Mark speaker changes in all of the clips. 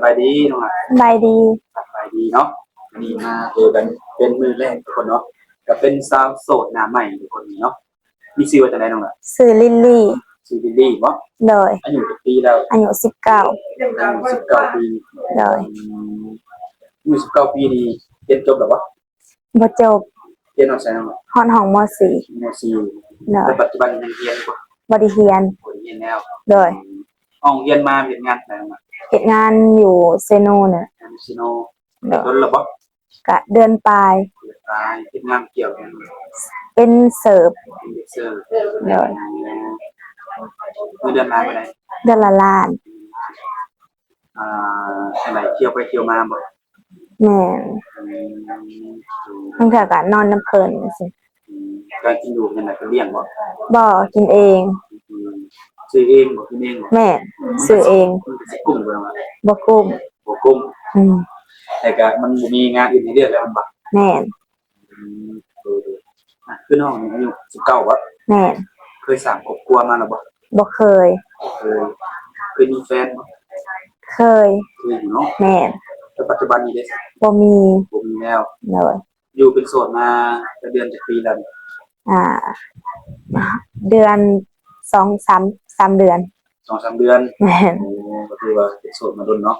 Speaker 1: บายดีน้องอ่ะ
Speaker 2: สบายดี
Speaker 1: สบายดีเนาะวันนี้มาเจอกันเป็นมือแรกทุกคนเนาะกับเป็นสาวโสดหน้าใหม่ทุกคนนี้เนาะมีชื่อว่าจะได้น้องอ่ะ
Speaker 2: ชื่อลิลลี่
Speaker 1: ชื่อลิลลี่เนาะ
Speaker 2: โดย
Speaker 1: อายุกี่ปีแล้ว
Speaker 2: อายุ19
Speaker 1: อายุ19 ปี
Speaker 2: โดย
Speaker 1: อายุ19 ปีนี่เรียนจบแล้ววะ
Speaker 2: บ่จบ
Speaker 1: เรียนเอาใช่น้อง
Speaker 2: ฮอดห้องม .4
Speaker 1: ม .4
Speaker 2: โด
Speaker 1: แต่
Speaker 2: ย
Speaker 1: ปัจจุบันยังเรียนกว่า
Speaker 2: บ่ได้เรียน
Speaker 1: เรียนแล้ว
Speaker 2: โดย
Speaker 1: ห้องเรียนมาเป็นงานอะไรน้องอ่ะ
Speaker 2: เฮ็ดงานอยู่เซโนน่ะ
Speaker 1: งานซิโน
Speaker 2: โดย
Speaker 1: จนระบบ
Speaker 2: กะเดือนปลาย
Speaker 1: ตายเป็นงานเกี่ยวกัน
Speaker 2: เป็นเสิร์ฟ
Speaker 1: เป็นเด็กเสิร์ฟ
Speaker 2: โดย
Speaker 1: เมื่อเดือนมาไปไหน
Speaker 2: เดือนละล้าน
Speaker 1: อ่อะไรเที่ยวไปเที่ยวมาบ่
Speaker 2: แม่นบางเทื่อก็นอนน้ำเพิ่นจังซี่
Speaker 1: การกินอยู่ยังไงก็เลี้ยงบ่
Speaker 2: บ่กินเอง
Speaker 1: ซื้อเองบ่กินเองบ่
Speaker 2: แม่ซื้อเอง
Speaker 1: มันสิกุ้งบ่ล่ะ
Speaker 2: บ่กุ้ม
Speaker 1: บ่กุ้ง
Speaker 2: อืม
Speaker 1: แต่ก็มันบ่มีงานอื่นให้เลือกแล้วมันบ่
Speaker 2: แม่น
Speaker 1: คือน้องอายุ19บ่
Speaker 2: แม่น
Speaker 1: เคยสร้างครอบครัวมาแล้วบ่
Speaker 2: บ่เคย
Speaker 1: เคยมีแฟนบ่
Speaker 2: เคย
Speaker 1: อยู่เนาะ
Speaker 2: แม่น
Speaker 1: แต่ปัจจุบันนี้ได้
Speaker 2: บ่มี
Speaker 1: แล้ว
Speaker 2: โดย
Speaker 1: อยู่เป็นโสดมาเดือนจักปีแล้ว
Speaker 2: อ่าเดือน2-3เดือน
Speaker 1: 2-3 เดือน
Speaker 2: แม่น
Speaker 1: ก็คือว่าเป็นโสดมาโดนเนาะ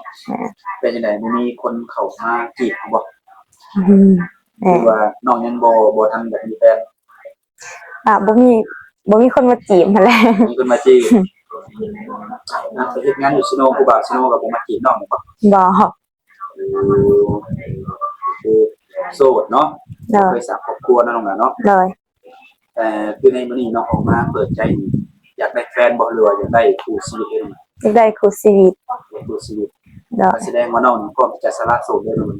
Speaker 1: เป็นจังได๋มีคนเข้ามาจีบบ่คือว่าน้องยังบ่ทันแบบมีแฟน
Speaker 2: บ่มีคนมาจีบนั่นแหละ
Speaker 1: มีคนมาจีบนะไปเฮ็ดงานอยู่ซิโนผู้บ่าวซิโนก็บ่มาจีบน้องบ่คือโสดเนาะเคยสร้างครอบครัวนั่นน้องเนาะ
Speaker 2: เลย
Speaker 1: แต่คือในมื้อนี้น้องออกมาเปิดใจอยากได้แฟนบ่หรือว่าอยากได้คู่ชีวิตเอง
Speaker 2: อยากได้คู่ชีวิต
Speaker 1: คู่ชีวิตแสดงว่าน้องพร้อมจะสละโสดได้เลย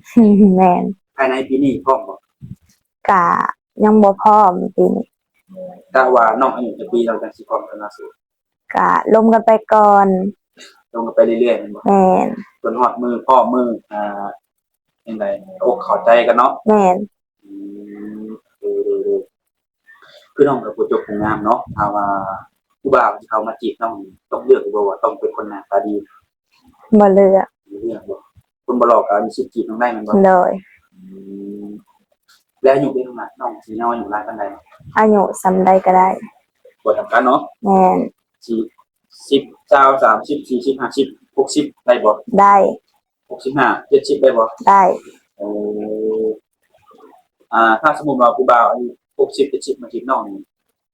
Speaker 2: แม่น
Speaker 1: ภายในปีนี้พร้อมบ่
Speaker 2: กะยังบ่พร้อมปีนี้
Speaker 1: ถ้าว่าน้องอายุจะปีเราจังสิพร้อมสละโสด
Speaker 2: กะลมกันไปก่อน
Speaker 1: ลงกันไปเรื่อยๆแม่นบ่
Speaker 2: แม่น
Speaker 1: จนฮอดมือพ่อมือจังได๋อกเข้าใจกันเนาะ
Speaker 2: แม่น
Speaker 1: คือน้องก็บ่จบผู้งามเนาะถ้าว่าผู้บ่าวที่เขามาจีบน้องต้องเลือกบ่ว่าต้องเป็นคนหน้าตาดี
Speaker 2: บ่เลือก
Speaker 1: บ่คนบ่หลอกก็มีสิทธิ์จีบน้องได้แม่นบ่
Speaker 2: เลย
Speaker 1: แล้วอายุเป็นเท่าไหร่น้องสิน้อยอยู่หลายปานใด
Speaker 2: อายุส่ำใดก็ได้
Speaker 1: บ่จำกัดเนาะ
Speaker 2: แม่น
Speaker 1: 10 20 30 40 50 60ได้บ่
Speaker 2: ได้
Speaker 1: 65 70ได้บ่
Speaker 2: ได้
Speaker 1: ถ้าสมมุติว่าผู้บ่าวอายุ60 70มาจีบน้องนี่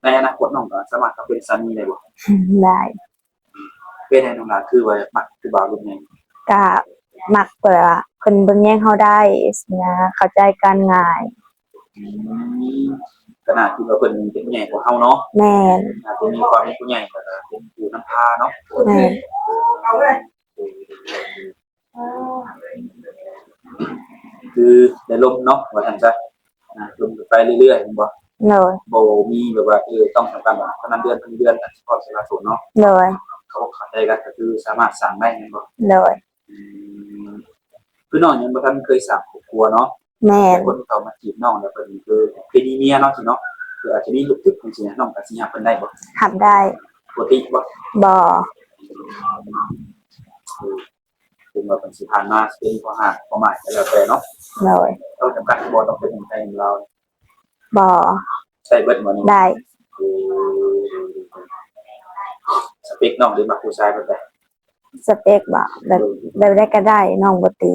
Speaker 1: ในอนาคตน้องก็สามารถเป็นสามีได้บ่
Speaker 2: ได้
Speaker 1: เป็นได้น้องล่ะคือว่ามักผู้บ่าวรุ่นใหญ่
Speaker 2: ก็มักแบบว่าเพิ่นเบิ่งแยงเฮาได้นะเข้าใจกันง่าย
Speaker 1: ขนาดที่ว่าเพิ่นเป็นผู้ใหญ่กว่าเฮาเนาะ
Speaker 2: แม่น
Speaker 1: เพิ่นมีความเป็นผู้ใหญ่ก็เป็นผู้นำพาเนาะ
Speaker 2: แม่น
Speaker 1: คือได้ลมเนาะว่าซั่นซะลมไปเรื่อยๆแม่นบ่
Speaker 2: เลย
Speaker 1: บ่มีแบบว่าต้องทำการแบบเท่านั้นเดือนเดือนสิพร้อมสละโสดเนาะ
Speaker 2: เลย
Speaker 1: เขาเข้าใจกันก็คือสามารถสร้างได้แม่นบ่
Speaker 2: เลย
Speaker 1: คือน้องยังบ่ทันเคยสร้างครอบครัวเนาะ
Speaker 2: แม่น
Speaker 1: คนที่เขามาจีบน้องเนี่ยเพิ่นคือมีเมียเนาะสิเนาะคืออาจจะมีลูกติดจังซี่นะน้องก็สิรับเพิ่นได้บ่
Speaker 2: รับได้
Speaker 1: ปกติบ่ถึงว่าเพิ่นสิผ่านมาสิเป็นข้อหาข้อหมายก็แล้วแต่เนาะ
Speaker 2: เลย
Speaker 1: ต้องจำกัดบ่ต้องเป็นแฟนเรา
Speaker 2: บ่
Speaker 1: ใช่เบิดบ่นี่
Speaker 2: ได้
Speaker 1: สเปคน้องหรือมักผู้ชายแบบใด
Speaker 2: สเปคบ่แบบได้ก็ได้น้องบ่ติ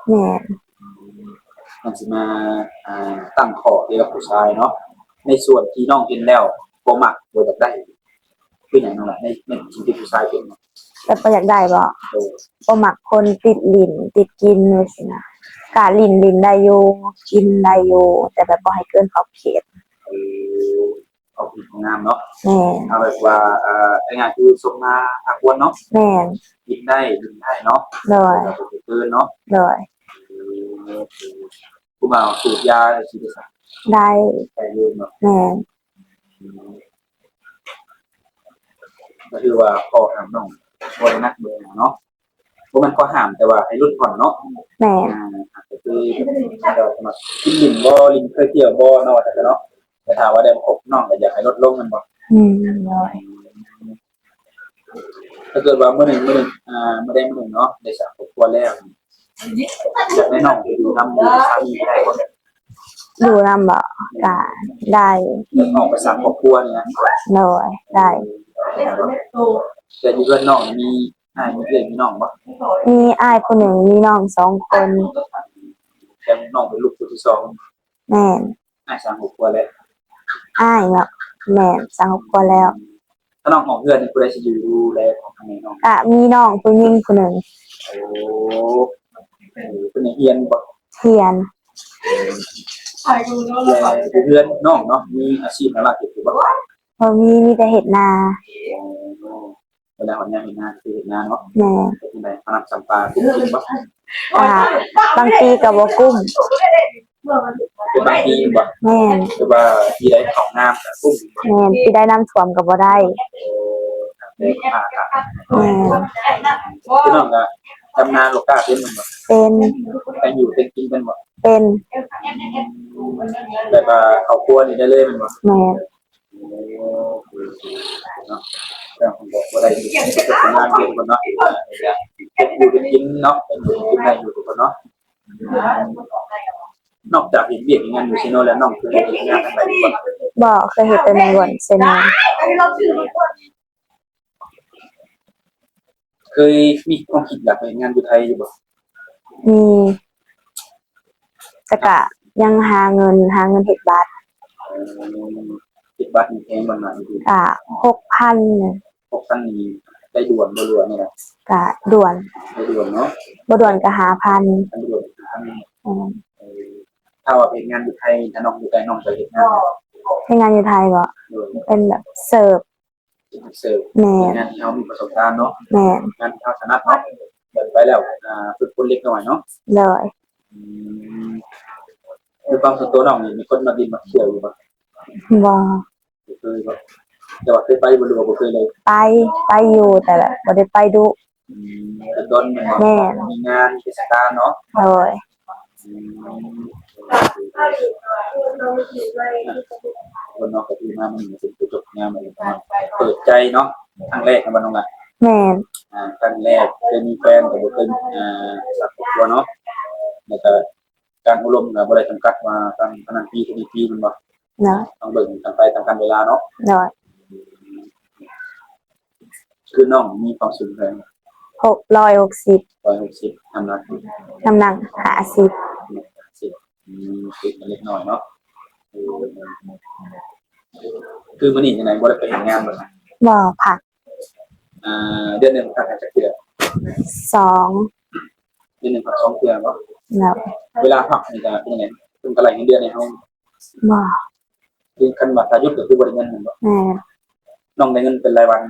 Speaker 2: แม่น
Speaker 1: มันสิมาตั้งข้อเกี่ยวกับผู้ชายเนาะในส่วนที่น้องเห็นแล้วบ่มักบ่อยากได้คือหยังนั่นแหละในสิ่งที่ผู้ชายเป็น
Speaker 2: แต่บ่อยากได้บ่มักคนติดลิ้นติดกินจังซี่นะกะลิ้นได้อยู่กินได้อยู่แต่แบบบ่ให้เกินขอบเขต
Speaker 1: เอาผิดงามเนาะ
Speaker 2: แม่น
Speaker 1: เอาแบบว่าง่ายๆคือส่งมาหาควรเนาะ
Speaker 2: แม่น
Speaker 1: กินได้เนาะ
Speaker 2: เลย
Speaker 1: เกินเนาะ
Speaker 2: เลย
Speaker 1: ผู้บ่าวสูบยาสิ
Speaker 2: ได้
Speaker 1: เลยเนาะ
Speaker 2: แม่น
Speaker 1: ก็คือว่าข้อห้ามน้องบ่ได้นักเบิ่งเนาะบ่มันข้อห้ามแต่ว่าให้ลดผ่อนเนาะ
Speaker 2: แม่น
Speaker 1: ก็คือเราสามารถกินลิ้นบ่ลิ้นเคยเที่ยวบ่เนาะแต่เนาะแต่ถ้าว่าได้ครบน้องก็อยากให้ลดลงมันบ่
Speaker 2: เลย
Speaker 1: ถ้าเกิดว่ามื้อหนึ่งไม่ได้มื้อหนึ่งเนาะได้สร้างครอบครัวแล้วอยากให้น้องไปดูนำดูสามีได้บ่
Speaker 2: อยู่นำบ่ก็ได้
Speaker 1: อยากออกไปสร้างครอบครัวเนี่ย
Speaker 2: โดยได้
Speaker 1: แต่อยู่เพื่อนน้องมีมีเพื่อนมีน้องบ่
Speaker 2: มีอ้ายคนหนึ่งมีน้อง2 คน
Speaker 1: แต่น้องเป็นลูกคนที่สอง
Speaker 2: แม่น
Speaker 1: สร้างครอบครัวแล้ว
Speaker 2: อ้ายเนาะแม่นสร้างครอบครัวแล้ว
Speaker 1: ถ้าน้องของเพื่อนนี่ผู้ใดสิอยู่ดูแลของทางนี้น้อง
Speaker 2: ก็มีน้องผู้หญิงคนหนึ่ง
Speaker 1: โอ้เป็นนักเรียนบ่
Speaker 2: เทียน
Speaker 1: แต่เพื่อนน้องเนาะมีอาชีพอะไรเกี่ยวกับบ่
Speaker 2: บ่มีแต่เฮ็ดนา
Speaker 1: เวลาวันนี้เห็นงานคือเห็นงานเนาะ
Speaker 2: แม่น
Speaker 1: เป็นไงพนักสัมปาเป็นจริงบ่
Speaker 2: บางปีก็บ่กุ้ม
Speaker 1: เป็นบางทีบ่
Speaker 2: แม่น
Speaker 1: หรือว่าที่ได้ของน้ำกับตุ้ม
Speaker 2: แม่นสิได้น้ำท่วมก็บ่ได้
Speaker 1: เป็นขาด
Speaker 2: แม่น
Speaker 1: คือน้องก็ทำงานโลกาเป็นมันบ่
Speaker 2: เป็น
Speaker 1: แต่อยู่เป็นกินเป็นบ่
Speaker 2: เป็น
Speaker 1: แบบว่าเขาครัวนี่ได้เลยมันบ่
Speaker 2: แม่น
Speaker 1: เนาะแต่ผมบอกว่าได้ทำงานเก่งคนเนาะอยู่เป็นกินเนาะเป็นอยู่กินได้อยู่ทุกคนเนาะนอกจากเห็นเบียดงานอยู่ซิโนแล้วน้องคือเห็นงานทางไหนบ้าง
Speaker 2: บ่เคยเฮ็ดแต่ในหวนเซน
Speaker 1: เคยมีความคิดอยากไปงานอยู่ไทยอยู่บ่
Speaker 2: มีแต่ก็ยังหาเงินเฮ็ดบัตร
Speaker 1: ติดบัตรแพงมันหน่อยคือ
Speaker 2: ก็6,000น่ะ
Speaker 1: พวกท่านนี้ได้ด่วนบ่ด่วนนี่แหละ
Speaker 2: ก็ด่วน
Speaker 1: ได้ด่วนเนาะ
Speaker 2: บ่ด่วนก็5,000
Speaker 1: ท่านด่วนท่านนี้ถ้าว่าเป็นงานอยู่ไทยถ้าน้องอยู่ไทยน้องจะเฮ็ดงาน
Speaker 2: เฮ็ดงานอยู่ไทยบ่
Speaker 1: ด่วน
Speaker 2: เป็นแบบเสิร์ฟ
Speaker 1: เสิร์ฟ
Speaker 2: แม่น
Speaker 1: งานที่เขามีประสบการณ์เนาะ
Speaker 2: แม่น
Speaker 1: งานที่เขาถนัดเนาะเปิดไปแล้วฝึกคนเล็กหน่อยเนาะ
Speaker 2: เลย
Speaker 1: คือความส่วนตัวน้องนี่มีคนมาบินมาเที่ยวอยู่บ่
Speaker 2: บ่
Speaker 1: เคยบ่แต่ว่าเคยไปบ่รู้ว่าบ่เคยเลย
Speaker 2: ไปอยู่แต่แบบบ่ได้ไปดุ
Speaker 1: แต่ตอนมันมีงานเทศกาลเนาะ
Speaker 2: เลย
Speaker 1: คนนอกก็คือมามันเป็นจุดจบงานมันเปิดใจเนาะครั้งแรกของมันน้องอ่ะ
Speaker 2: แม่น
Speaker 1: ครั้งแรกเคยมีแฟนแต่บ่เคยสักครอบครัวเนาะแล้วก็การอบรมก็บ่ได้จำกัดว่าตั้งขนาดปีมันบ่
Speaker 2: เนาะ
Speaker 1: ต้องเบิ่งตามไปตามกันเวลาเนาะ
Speaker 2: เลย
Speaker 1: คือน้องมีความสูงแรง
Speaker 2: 660
Speaker 1: 160น้ำหนัก
Speaker 2: น้ำหนัก50
Speaker 1: 10ติดเล็กน้อยเนาะคือมื้อนี้จังได๋บ่ได้ไปเฮ็ดงานบ่ครับ
Speaker 2: บ่ผัก
Speaker 1: เดือนหนึงพักจักเทื่อ
Speaker 2: 2
Speaker 1: เดือนหนึงพัก2เทื่อเนาะ
Speaker 2: แล้ว
Speaker 1: เวลาพักนี่ก็เป็นจังได๋เพิ่นก็ไล่เงินเดือนให้เฮา
Speaker 2: บ่
Speaker 1: คือคันว่าถ้าหยุดก็คือบ่ได้เงินนั่นบ่
Speaker 2: แม่น
Speaker 1: น้องได้เงินเป็นรายวัน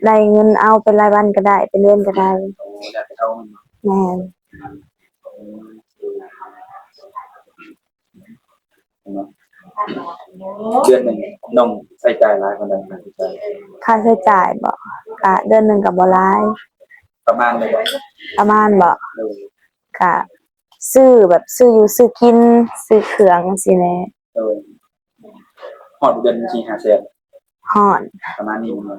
Speaker 2: ได้เงินเอาเป็นรายวันก็ได้เป็นเดือนก็ได้
Speaker 1: โอ้ได้ไปเท่ามัน
Speaker 2: แม่น
Speaker 1: เดือนหนึงน้องใช้จ่ายหลายปานใดค่าใช้จ่าย
Speaker 2: ค่าใช้จ่ายบ่ก็เดือนหนึงก็บ่หลาย
Speaker 1: ประมาณเลยบ่
Speaker 2: ประมาณบ่
Speaker 1: เลย
Speaker 2: ก็ซื้อแบบซื้ออยู่ซื้อกินซื้อเครื่องจังซี่แหละ
Speaker 1: เลยฮอดเดือน4-5แสน
Speaker 2: ฮอด
Speaker 1: ประมาณนี้มัน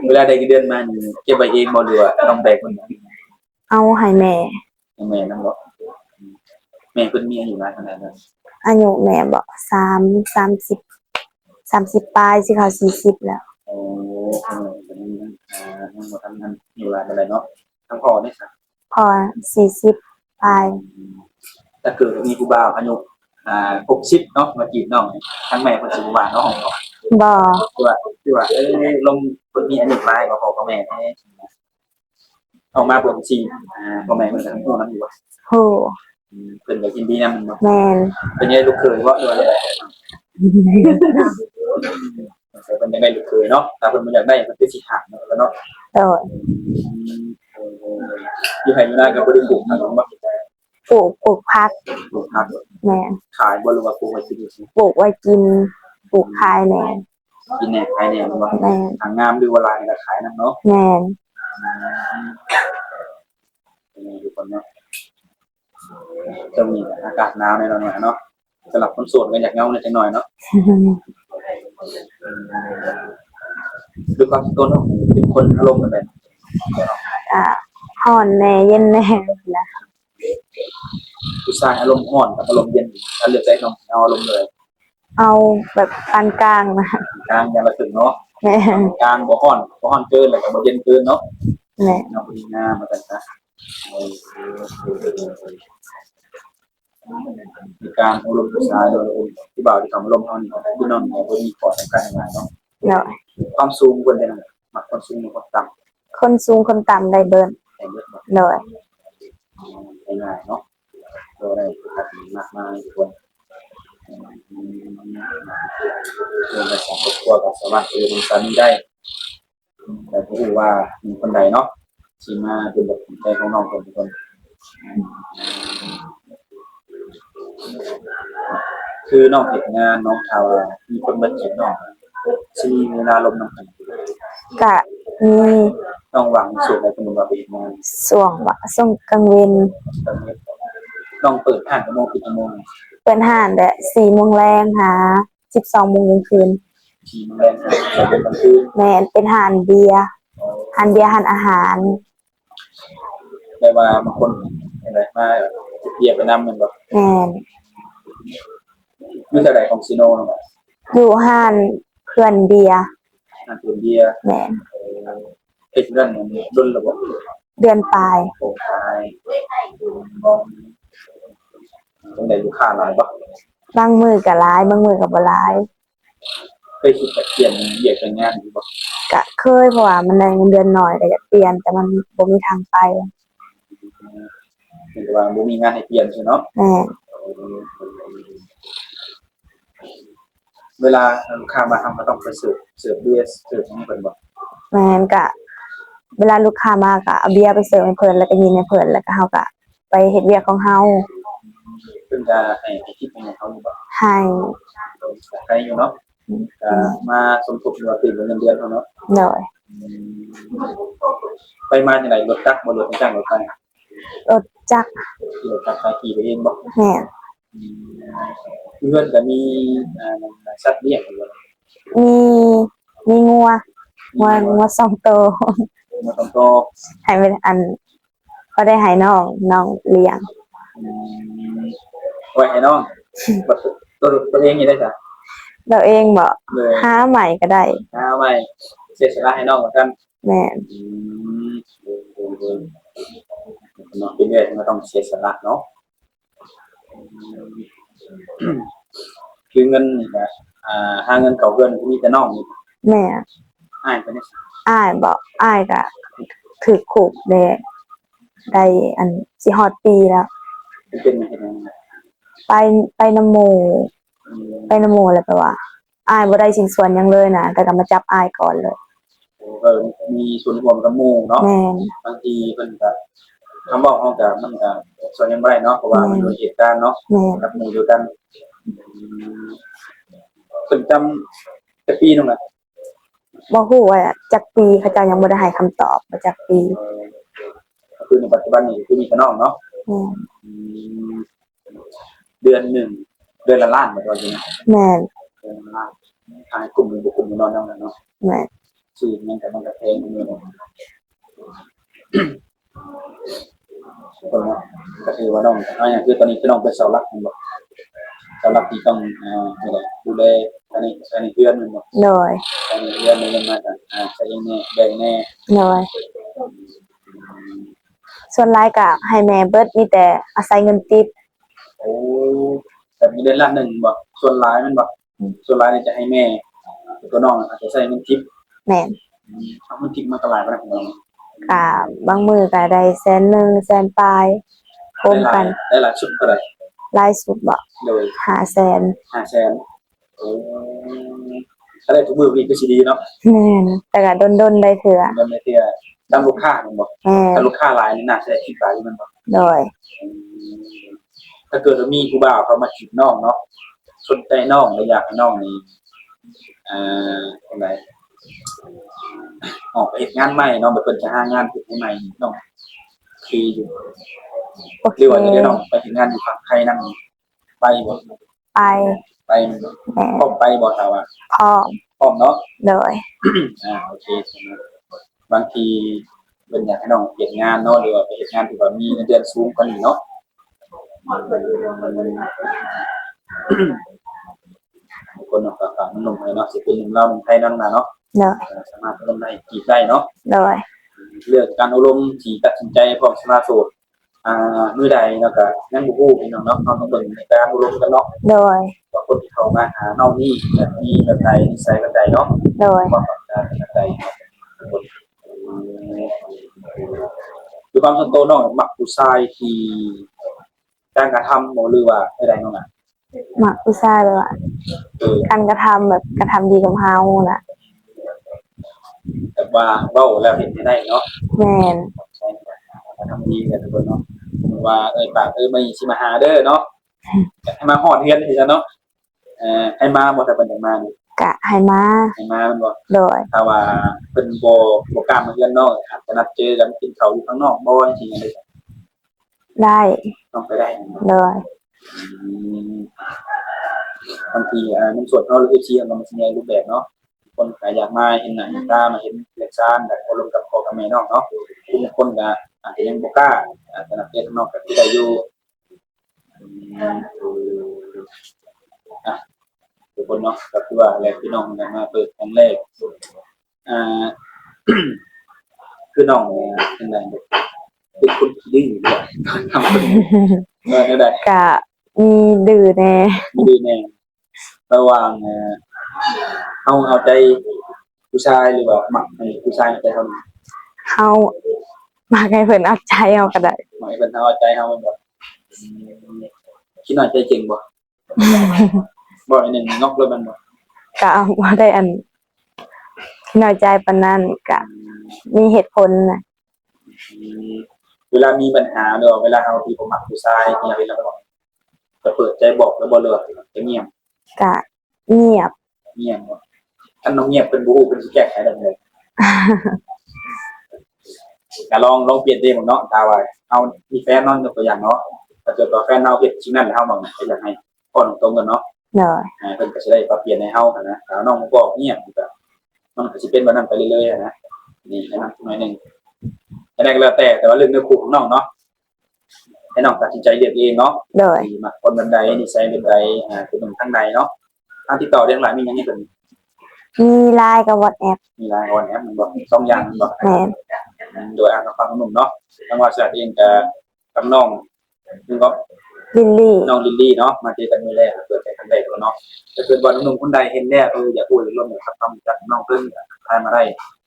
Speaker 1: เวลาได้เงินเดือนมานี่เก็บไว้เองบ่หรือว่าต้องแบกมัน
Speaker 2: เอาให้แม่
Speaker 1: ให้แม่นำบ่แม่เพิ่นมีอายุหลายขนาดนั้น
Speaker 2: อายุแม่บ่30ปลายสิเข้า40แล้ว
Speaker 1: โอ้เป็นยังบ่ทันนั้นอยู่หลายปานใดเนาะทั้งพ่อนี่ซะ
Speaker 2: พอ40ปลาย
Speaker 1: ถ้าเกิดมีผู้บ่าวอายุ60เนาะมาจีบน้องทั้งแม่เพิ่นสิบ่ว่าเนาะ
Speaker 2: บ่
Speaker 1: คือว่าลงเพิ่นมีอายุหลายกว่าพ่อกับแม่แท้ออกมาเพิ่นสิพ่อแม่เพิ่นก็ฮู้นำอยู่ว่า
Speaker 2: โห
Speaker 1: เพิ่นก็ยินดีนำเนาะ
Speaker 2: แม่น
Speaker 1: เป็นไงลูกเขยบ่ด้วยเป็นยังไงลูกเขยเนาะถ้าเพิ่นบ่อยากได้เพิ่นก็สิหาเนาะแล้วเนาะ
Speaker 2: โดย
Speaker 1: อยู่ให้อยู่นาก็บ่ได้ปลูกขนมบ่
Speaker 2: ปลูกผัก
Speaker 1: ปลูกผัก
Speaker 2: แม่น
Speaker 1: ขายบ่หรือว่าปลูกไว้กินซื่อ
Speaker 2: ปลูกไว้กินปลูกขายแหน่
Speaker 1: กินแหน่ขายแหน่บ่
Speaker 2: แม่น
Speaker 1: ทางงามหรือว่าลายก็ขายนำเนาะ
Speaker 2: แม่น
Speaker 1: ทุกคนเนาะจะมีอากาศหนาวในเราหน่อยเนาะสำหรับคนโสดก็อยากเงาในจังหน่อยเนาะ ด้วยความที่ตัวน้องเป็นคนอารมณ์แบบ
Speaker 2: อ่าฮ้อนแน่เย็นแน่นะ
Speaker 1: ผู้ชายอารมณ์อ่อนกับอารมณ์เย็นถ้าเลือกได้น้องเอาอารมณ์เลย
Speaker 2: เอาแบบปานกลางนะ
Speaker 1: กลางอย่างละถึงเนาะ
Speaker 2: แม่น
Speaker 1: กลางบ่ฮ้อนเกินแล้วก็บ่เย็นเกินเนาะ
Speaker 2: แม่น
Speaker 1: น้องผู้หญิงงามมากันนะมีการอารมณ์ผู้ชายโดยที่บ่าวที่เขาอารมณ์เฮานี่พี่น้องเนี่ยบ่มีข้อจำกัดหลายเนาะ
Speaker 2: เนาะ
Speaker 1: ความสูงควรจะมักความสูงความต่ำ
Speaker 2: คนสูงคนต่ำได้เบิด
Speaker 1: แต่เยอะแบบ
Speaker 2: เนาะ
Speaker 1: ง่ายๆเนาะเราได้พัฒนามากมายทุกคนเรื่องในสองครอบครัวก็สามารถเป็นสามีได้แต่ก็รู้ว่ามีคนใดเนาะที่มาเป็นแบบใจของน้องคนทุกคนคือน้องเห็นงานน้องทาวมีคนมาจีบน้องที่มีเวลาลมน้ำกัน
Speaker 2: ก็มี
Speaker 1: น้องหวังสุดในคนมาเป็นงาน
Speaker 2: ส่วงกลางเวน
Speaker 1: ตอนนี้น้องเปิดอ่านชั่วโมงปิดชั่วโมง
Speaker 2: เปิดห้านแต่4 โมงแรงหา12 โมงกลางคืน
Speaker 1: ทีมแรงงานจะเป็นกลางคืน
Speaker 2: แม่นเป็นห้านเบียร์ห้านอาหาร
Speaker 1: ได้ว่าบางคนอะไรมาเปียกไปน้ำมันแบบ
Speaker 2: แม่น
Speaker 1: เมื่อไหร่ของซีโน่เนาะ
Speaker 2: อยู่ห้านเพื่อนเบียร์
Speaker 1: อ่านตัวเบียร์
Speaker 2: แม่น
Speaker 1: เอ็กซ์ดันดุลระบบ
Speaker 2: เดือนปลาย
Speaker 1: โปรไฟล์ตรงไหนลูกค้าหลายปะ
Speaker 2: บางมือก็หลายบางมือก็บ่หลาย
Speaker 1: เคยคิดจะเปลี่ยนเหยียดงานหรือเปล่า
Speaker 2: ก็เคยเพราะว่ามันได้เงินเดือนน้อยก็จะเปลี่ยนแต่มันบ่มีทางไป
Speaker 1: หรือว่าบ่มีงานให้เปลี่ยนใช่เนาะ
Speaker 2: แม่น
Speaker 1: เวลาลูกค้ามาทำก็ต้องไปเสิร์ฟเบียร์เสิร์ฟให้เพิ่นบอก
Speaker 2: แม่นก็เวลาลูกค้ามาก็เอาเบียร์ไปเสิร์ฟให้เพิ่นแล้วก็ยินให้เพิ่นแล้วก็เฮาก็ไปเฮ็ดเวียกของเฮา
Speaker 1: เพิ่นจะให้คิดให้เขาอยู่บ่
Speaker 2: ให้
Speaker 1: ใครอยู่เนาะมาสมทบหรือว่าติดเงินเดือนเขาเนาะ
Speaker 2: โดย
Speaker 1: ไปมาจังได๋รถจักรบ่รถจ้างรถไฟ
Speaker 2: รถจักร
Speaker 1: รถจักรไปขี่ไปเองบ่
Speaker 2: แม่น
Speaker 1: เพื่อนก็มีสัตว์เลี้ยงอยู่บ่
Speaker 2: มีงัว2 ตัว
Speaker 1: มาต้องโต
Speaker 2: ให้เป็นอันก็ได้ให้น้องเลี้ยง
Speaker 1: ไว้ให้น้องบัดตัวเองนี่ได้จ้ะ
Speaker 2: เราเองบ่
Speaker 1: เลย
Speaker 2: หาใหม่ก็ได้
Speaker 1: เอาไว้เสียสละให้น้องเหมือนกัน
Speaker 2: แม่น
Speaker 1: เนาะเป็นเรื่องที่มันต้องเสียสละเนาะคือเงินนี่ก็หาเงินเขาเพื่อนมีแต่น้องนี่
Speaker 2: แม่
Speaker 1: อ้ายไปนี่
Speaker 2: อ้ายบ่อ้ายก็ถูกคุกได้อันสิฮอดปีแล้ว
Speaker 1: เป็นเฮ็ดจังได๋
Speaker 2: ไปนำหมู่แล้วแปลว่าอ้ายบ่ได้ชิ้นส่วนหยังเลยนะแต่ก็มาจับอ้ายก่อนเลย
Speaker 1: มีส่วนร่วมกับหมู่เนาะ
Speaker 2: แม่น
Speaker 1: บางทีเพิ่นก็คำบอกเฮาก็มันก็ส่วนยังบ่ได้เนาะเพราะว่ามันอยู่เหตุการณ์เนาะ
Speaker 2: แม่น
Speaker 1: กับหมู่เดียวกันเพิ่นจำแต่ปีนึงน่ะ
Speaker 2: บ่ฮู้ว่าจักปีเขาเจ้ายังบ่ได้ให้คำตอบว่าจักปี
Speaker 1: คือในปัจจุบันนี้คือมีแต่น้องเนาะ
Speaker 2: แม่น
Speaker 1: เดือนหนึ่งเดือนละล้านเหมือนกันนะ
Speaker 2: แม่น
Speaker 1: เดือนละล้านทางกลุ่มหนึ่งบุคคลนอนนั่งเนาะ
Speaker 2: แม่น
Speaker 1: ชื่อมันแต่มันกระเพงเงินคนนะก็คือว่าน้องอย่างคือตอนนี้คือน้องเป็นเสาหลักมันบอกเสาหลักที่ต้องอะไรดูแลอันนี้เพื่อนมันบอก
Speaker 2: โดย
Speaker 1: อันนี้เพื่อนมันมาจากใช้แน่แบ่งแน่
Speaker 2: โดยส่วนหลายก็ให้แม่เบิดมีแต่อาศัยเงินติป
Speaker 1: โอ้แต่มีเดือนละหนึ่งบอกส่วนร้ายมันบอกส่วนร้ายเนี่ยจะให้แม่ตัวน้องอาจจะใช้เงินทิป
Speaker 2: แม่น
Speaker 1: เอาเงินทิปมาตลาดมาของเรา
Speaker 2: ก็บางมื้อก็ได้100,000 100,000ปลายรวมกัน
Speaker 1: ได้หลายชุดก็ได้
Speaker 2: หลายสุดบ่
Speaker 1: โดย
Speaker 2: 500,000
Speaker 1: 500,000โอ้ถ้าได้ทุกมือวิ่งก็สิดีเนาะ
Speaker 2: แม่นแต่ก็ดนๆได้เทื่อ
Speaker 1: เงินในเที่ยตามลูกค้ามันบอก
Speaker 2: แม่น
Speaker 1: ถ้าลูกค้าหลายนี่น่าจะได้คิดหลายมันบอก
Speaker 2: โดย
Speaker 1: ถ้าเกิดว่ามีผู้บ่าวเขามาจีบน้องเนาะสนใจน้องและอยากให้น้องนี่อะไรออกไปเฮ็ดงานใหม่น้องแบบเพิ่นจะหางานเฮ็ดให้ใหม่น้องคืออยู่
Speaker 2: โอเค
Speaker 1: หรือว่าจะได้น้องไปเฮ็ดงานอยู่ฝั่งไทยนั่นไปบ่
Speaker 2: ไป
Speaker 1: ไป
Speaker 2: แม่น
Speaker 1: พร้อมไปบ่ถ้าว่า
Speaker 2: พร้อม
Speaker 1: พร้อมเนาะ
Speaker 2: โดย
Speaker 1: โอเคบางทีเป็นอยากให้น้องเปลี่ยนงานเนาะหรือว่าไปเฮ็ดงานที่ว่ามีเงินเดือนสูงกว่านี้เนาะคนเนาะฝากมันลงให้เนาะสิเป็นเราไทยนั่นน่ะเนาะ
Speaker 2: โดย
Speaker 1: สามารถลงได้จีบได้เนาะ
Speaker 2: โดย
Speaker 1: เรื่องการอบรมที่ตัดสินใจพร้อมสมาโสดมื้อใดแล้วก็ยังบ่ฮู้พี่น้องเนาะเราต้องเบิ่งในการอบรมกันเนาะ
Speaker 2: โดย
Speaker 1: ว่าคนที่เข้ามาหาเฮานี่แบบมีแบบใดนิสัยแบบใดเนาะ
Speaker 2: โดย
Speaker 1: ความต้องการแบบใดคนคือความส่วนตัวน้องมักผู้ชายที่การกระทำบ่หรือว่าใดๆน้องอ่ะ
Speaker 2: มักผู้ชายแบบว่าการกระทำแบบกระทำดีกับเฮาน่ะ
Speaker 1: แบบว่าเว้าแล้วเห็นได้เนาะ
Speaker 2: แม่น
Speaker 1: ใช่การทำดีกันทุกคนเนาะว่าปากไม่สิมาหาเด้อเนาะให้มาฮอดเฮือนให้ซะเนาะให้มาบ่ถ้าเพิ่นอยากมานี่
Speaker 2: กะให้มา
Speaker 1: ให้มามันบ่
Speaker 2: โดย
Speaker 1: ถ้าว่าเพิ่นบ่กล้ามาเฮือนเนาะอาจจะนัดเจอกันกินข้าวอยู่ข้างนอกบ่จังซี่จังได๋
Speaker 2: ได้
Speaker 1: ต้องไปได้
Speaker 2: โดย
Speaker 1: บางทีมันส่วนเฮาหรือ FC มันสิมีรูปแบบเนาะคนก็อยากมาเห็นหน้าเห็นตามาเห็นเล็กซ่านแบบอารมณ์กับพ่อกับแม่น้องเนาะบางคนก็อาจจะยังบ่กล้าอาจจะนัดเจอข้างนอกก็สิได้อยู่ทุกคนเนาะก็คือว่าแลกพี่น้องกันมาเปิดครั้งแรกอ่า คือน้องเป็นไงเป็นคนขี้ดื้อเลยทำคนได้
Speaker 2: กะมีดื้อแน่
Speaker 1: ดื้อแน่ระหว่างเอาใจผู้ชายหรือว่าหมักให้ผู้ชายใจเขา
Speaker 2: เฮามาให้เพิ่นเอาใจเอาก็ได้
Speaker 1: หมายเป็นเอาใจเขาแบบคิดหน่อยใจเก่งบ่บ่ไอ้หนึ่งนอกเลยมันบ่
Speaker 2: กะบ่ได้อันน้อยใจปานนั้นกะมีเหตุผลน่ะ
Speaker 1: เวลามีปัญหาหรือเวลาเอาที่ผมหมักผู้ชายเนี่ยเวลาจะเปิดใจบอกแล้วบ่เลิกจะเงียบ
Speaker 2: กะเงียบ
Speaker 1: ถ้าน้องเงียบเป็นบู๊เป็นแก้ไขได้เลยแต่ลองเปลี่ยนเองเนาะตาไว้เอามีแฟนนอนยกตัวอย่างเนาะถ้าเกิดว่าแฟนเราเฮ็ดชิ้นนั้นเฮาบางก็อยากให้พ่อตรงกันเนาะ
Speaker 2: โดย
Speaker 1: เพิ่นก็สิได้ปรับเปลี่ยนให้เฮานะถ้าน้องบอกเงียบก็มันก็สิเป็นแบบนั้นไปเรื่อยๆนะนี่แนะนำหน่อยนึงอันนั้นก็แล้วแต่ว่าเรื่องเนื้อคู่ของน้องเนาะให้น้องตัดสินใจเลือกเองเนาะ
Speaker 2: โดย
Speaker 1: มาคนบันไดนิสัยเป็นใดเป็นหนุ่มข้างในเนาะทางที่ต่อเรื่องหลายมีหยังให้เพิ่น
Speaker 2: มี LINE กับ WhatsApp
Speaker 1: มีหลายออนแอปมันบอก2อย่างมันบอก
Speaker 2: แม่น
Speaker 1: โดยอ่านฟังหนุ่มเนาะทางว่าสัตว์เองก็กับน้องซึ่งก็
Speaker 2: ลิลลี่
Speaker 1: น้องลิลลี่เนาะมาเจอกันมื้อแรกเปิดใจครั้งแรกเนาะถ้าเกิดว่าหนุ่มคนใดเห็นแล้วอยากพูดร่วมกับทำจากน้องเพิ่นทายมาได้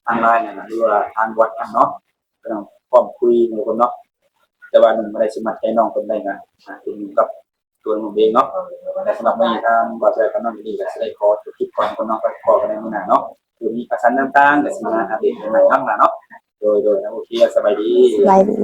Speaker 1: ทางไลน์นะหรือว่าทางวัดกันเนาะก็ต้องพร้อมคุยกับคนเนาะแต่ว่าหนุ่มบ่ได้สมัครใจน้องเพิ่นได้นะเป็นกับตัวหนุ่มเองเนาะแต่สำหรับมื้อนี้ทางบ่ใจกับน้องลิลลี่ก็สิได้ขอจบคลิปก่อนคนน้องก็ขอกันในมื้อหน้าเนาะคือมีประสานต่างๆก็สิมาอัปเดตใหม่ๆเนาะโดยโอเคสบายดี
Speaker 2: สบายดี